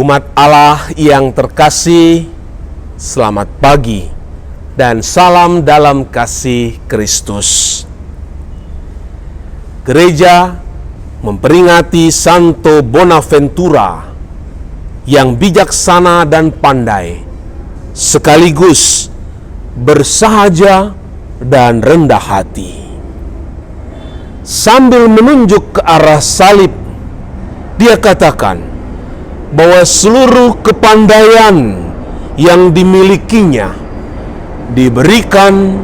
Umat Allah yang terkasih, selamat pagi dan salam dalam kasih Kristus. Gereja memperingati Santo Bonaventura yang bijaksana dan pandai, sekaligus bersahaja dan rendah hati. Sambil menunjuk ke arah salib, dia katakan bahwa seluruh kepandaian yang dimilikinya diberikan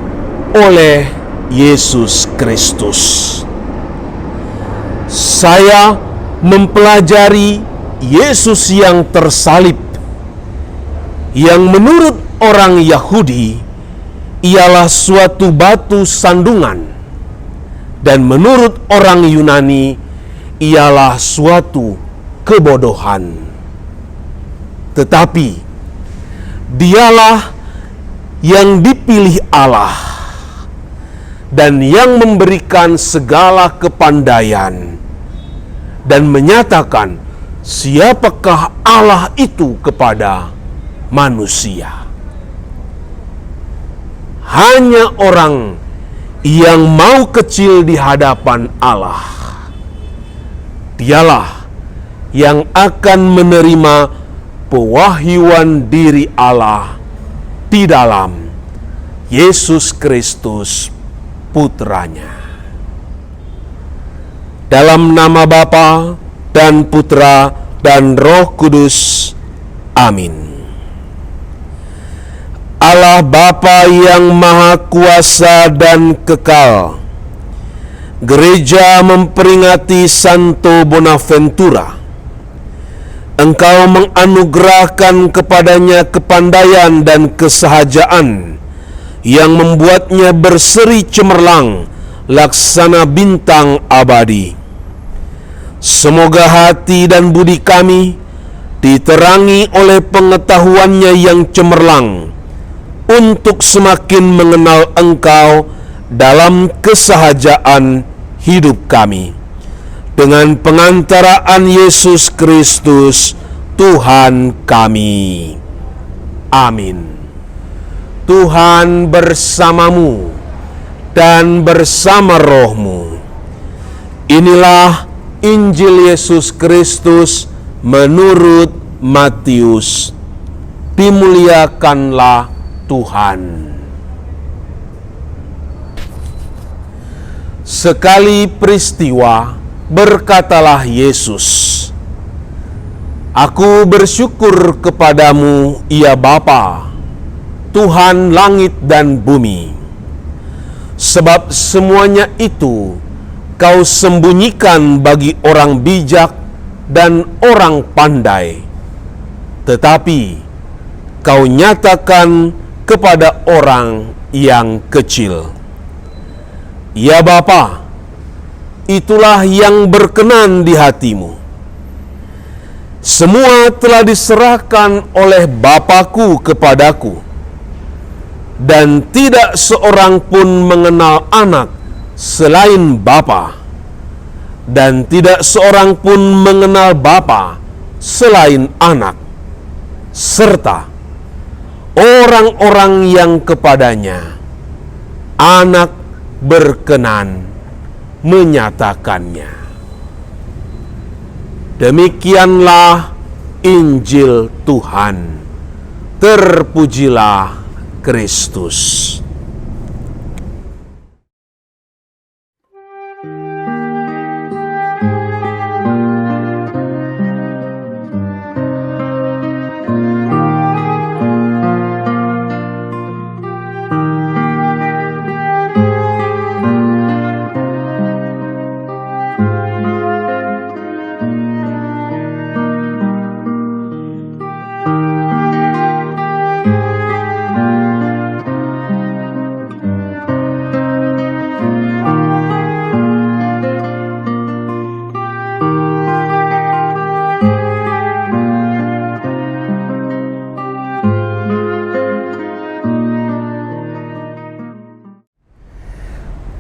oleh Yesus Kristus. Saya mempelajari Yesus yang tersalib, yang menurut orang Yahudi ialah suatu batu sandungan, dan menurut orang Yunani ialah suatu kebodohan. Tetapi dialah yang dipilih Allah dan yang memberikan segala kepandaian dan menyatakan siapakah Allah itu kepada manusia. Hanya orang yang mau kecil di hadapan Allah, dialah yang akan menerima pewahyuan diri Allah di dalam Yesus Kristus Putranya. Dalam nama Bapa dan Putra dan Roh Kudus. Amin. Allah Bapa yang Maha Kuasa dan Kekal, Gereja memperingati Santo Bonaventura. Engkau menganugerahkan kepadanya kepandaian dan kesahajaan yang membuatnya berseri cemerlang laksana bintang abadi. Semoga hati dan budi kami diterangi oleh pengetahuannya yang cemerlang untuk semakin mengenal Engkau dalam kesahajaan hidup kami. Dengan pengantaraan Yesus Kristus, Tuhan kami. Amin. Tuhan bersamamu dan bersama rohmu. Inilah Injil Yesus Kristus menurut Matius. Dimuliakanlah Tuhan. Sekali peristiwa, berkatalah Yesus, "Aku bersyukur kepadamu, ya Bapa, Tuhan langit dan bumi, sebab semuanya itu Kau sembunyikan bagi orang bijak dan orang pandai, tetapi Kau nyatakan kepada orang yang kecil. Ya Bapa, itulah yang berkenan di hatimu. Semua telah diserahkan oleh Bapa-Ku kepadaku, dan tidak seorang pun mengenal anak selain Bapa, dan tidak seorang pun mengenal Bapa selain anak, serta orang-orang yang kepadanya anak berkenan menyatakannya." Demikianlah Injil Tuhan. Terpujilah Kristus.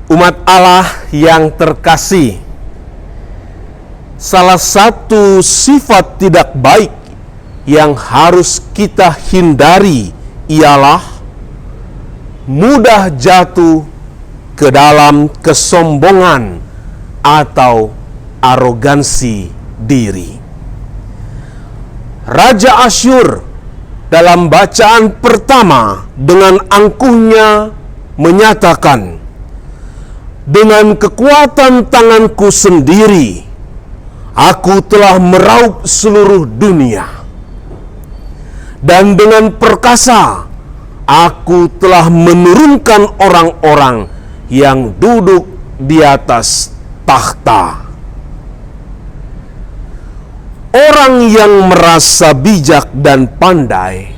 Umat Allah yang terkasih, salah satu sifat tidak baik yang harus kita hindari ialah mudah jatuh ke dalam kesombongan atau arogansi diri. Raja Asyur dalam bacaan pertama dengan angkuhnya menyatakan, "Dengan kekuatan tanganku sendiri, aku telah meraup seluruh dunia. Dan dengan perkasa, aku telah menurunkan orang-orang yang duduk di atas takhta." Orang yang merasa bijak dan pandai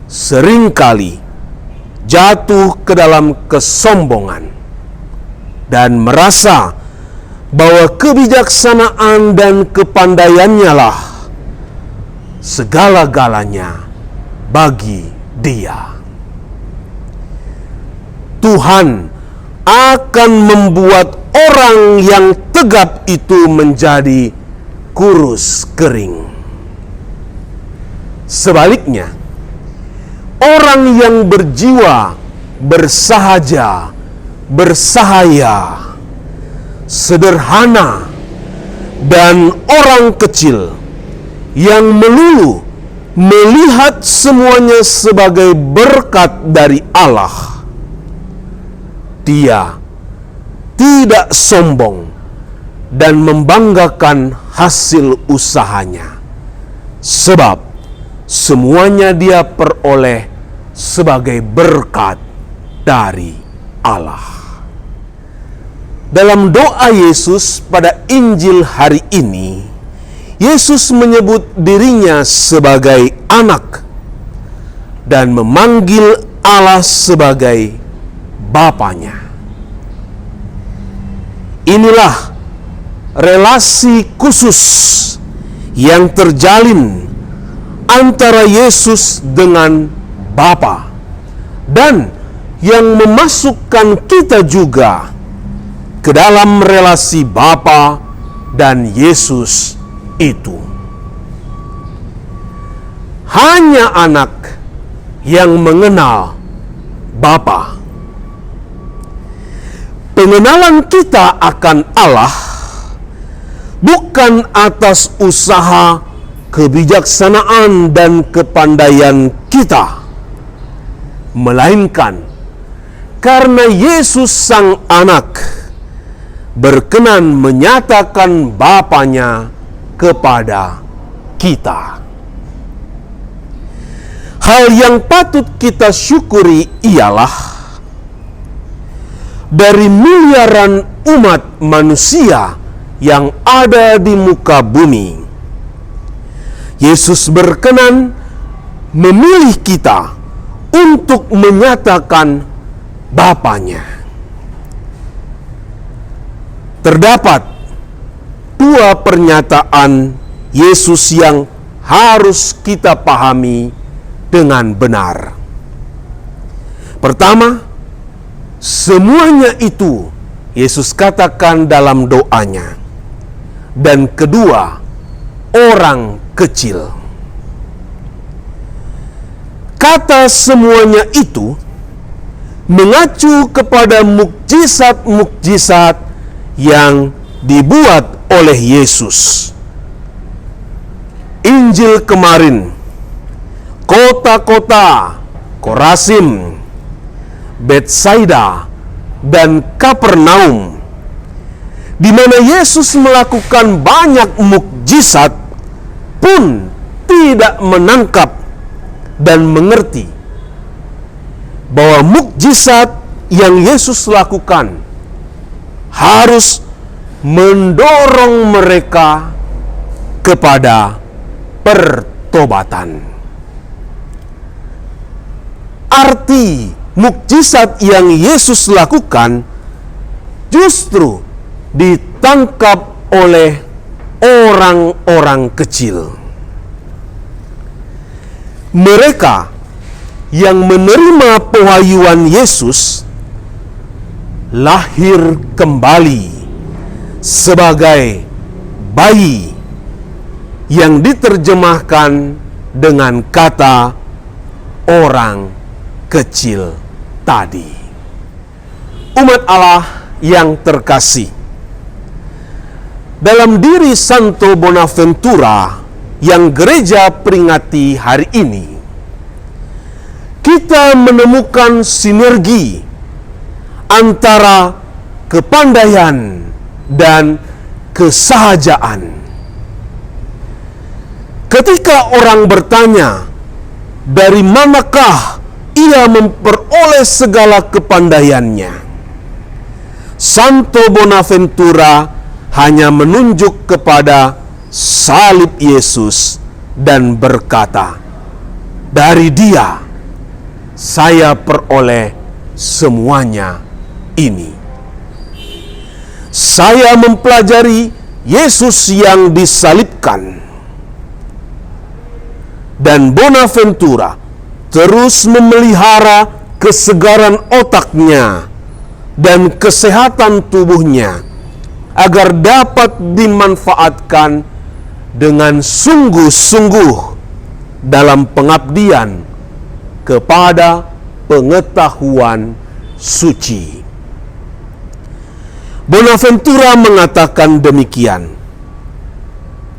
seringkali jatuh ke dalam kesombongan dan merasa bahwa kebijaksanaan dan kepandaiannya lah segala-galanya bagi dia. Tuhan akan membuat orang yang tegap itu menjadi kurus kering. Sebaliknya, orang yang berjiwa bersahaja, bersahaya, sederhana, dan orang kecil yang melulu melihat semuanya sebagai berkat dari Allah, dia tidak sombong dan membanggakan hasil usahanya, sebab semuanya dia peroleh sebagai berkat dari Allah. Dalam doa Yesus pada Injil hari ini, Yesus menyebut dirinya sebagai anak dan memanggil Allah sebagai Bapanya. Inilah relasi khusus yang terjalin antara Yesus dengan Bapa dan yang memasukkan kita juga ke dalam relasi Bapa dan Yesus itu. Hanya anak yang mengenal Bapa. Pengenalan kita akan Allah bukan atas usaha, kebijaksanaan, dan kepandaian kita, melainkan karena Yesus Sang Anak berkenan menyatakan Bapanya kepada kita. Hal yang patut kita syukuri ialah dari miliaran umat manusia yang ada di muka bumi, Yesus berkenan memilih kita untuk menyatakan Bapanya. Terdapat dua pernyataan Yesus yang harus kita pahami dengan benar. Pertama, semuanya itu Yesus katakan dalam doanya. Dan kedua, orang kecil. Kata semuanya itu mengacu kepada mukjizat-mukjizat yang dibuat oleh Yesus. Injil kemarin, kota-kota Korazim, Betsaida, dan Kapernaum, di mana Yesus melakukan banyak mukjizat, pun tidak menangkap dan mengerti bahwa mukjizat yang Yesus lakukan harus mendorong mereka kepada pertobatan. Arti mukjizat yang Yesus lakukan justru ditangkap oleh orang-orang kecil. Mereka yang menerima pewahyuan Yesus lahir kembali sebagai bayi yang diterjemahkan dengan kata orang kecil tadi. Umat Allah yang terkasih, dalam diri Santo Bonaventura yang gereja peringati hari ini, kita menemukan sinergi antara kepandaian dan kesahajaan. Ketika orang bertanya, dari manakah ia memperoleh segala kepandaiannya, Santo Bonaventura hanya menunjuk kepada salib Yesus dan berkata, dari Dia saya peroleh semuanya ini. Saya mempelajari Yesus yang disalibkan, dan Bonaventura terus memelihara kesegaran otaknya dan kesehatan tubuhnya agar dapat dimanfaatkan dengan sungguh-sungguh dalam pengabdian kepada pengetahuan suci. Bonaventura mengatakan demikian,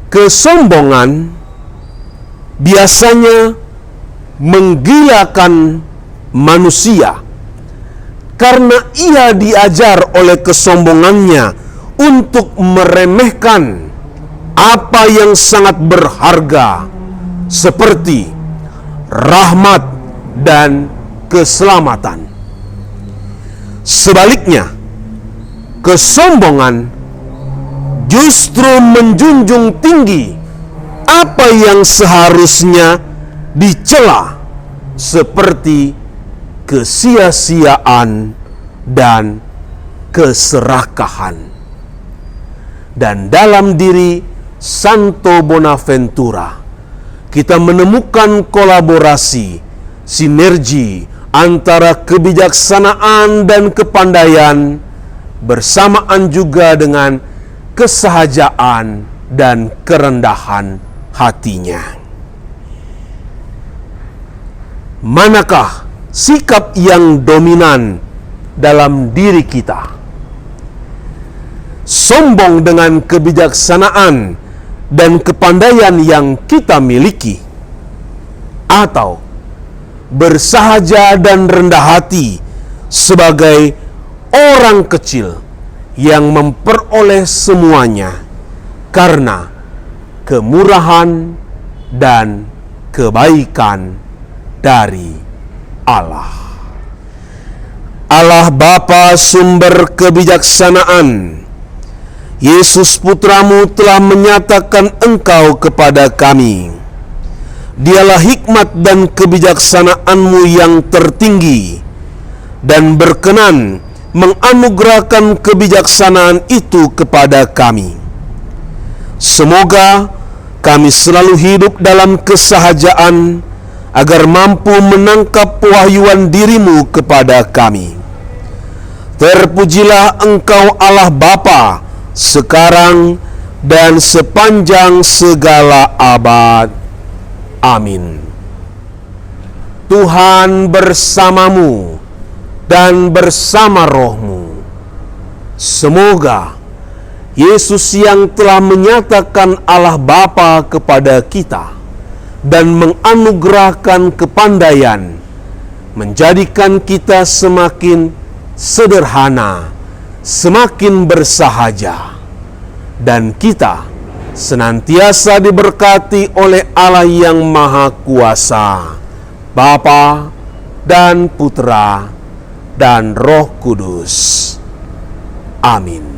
kesombongan biasanya menggilakan manusia karena ia diajar oleh kesombongannya untuk meremehkan apa yang sangat berharga seperti rahmat dan keselamatan. Sebaliknya, kesombongan justru menjunjung tinggi apa yang seharusnya dicela seperti kesia-siaan dan keserakahan. Dan dalam diri Santo Bonaventura kita menemukan kolaborasi, sinergi antara kebijaksanaan dan kepandaian bersamaan juga dengan kesahajaan dan kerendahan hatinya. Manakah sikap yang dominan dalam diri kita? Sombong dengan kebijaksanaan dan kepandaian yang kita miliki, atau bersahaja dan rendah hati sebagai orang kecil yang memperoleh semuanya karena kemurahan dan kebaikan dari Allah. Allah Bapa sumber kebijaksanaan, Yesus Putramu telah menyatakan Engkau kepada kami. Dialah hikmat dan kebijaksanaan-Mu yang tertinggi, dan berkenan menganugerahkan kebijaksanaan itu kepada kami. Semoga kami selalu hidup dalam kesahajaan, agar mampu menangkap pewahyuan diri-Mu kepada kami. Terpujilah Engkau Allah Bapa, sekarang dan sepanjang segala abad. Amin. Tuhan bersamamu dan bersama rohmu. Semoga Yesus yang telah menyatakan Allah Bapa kepada kita dan menganugerahkan kepandaian, menjadikan kita semakin sederhana, semakin bersahaja, dan kita senantiasa diberkati oleh Allah yang Maha Kuasa, Bapa dan Putra dan Roh Kudus. Amin.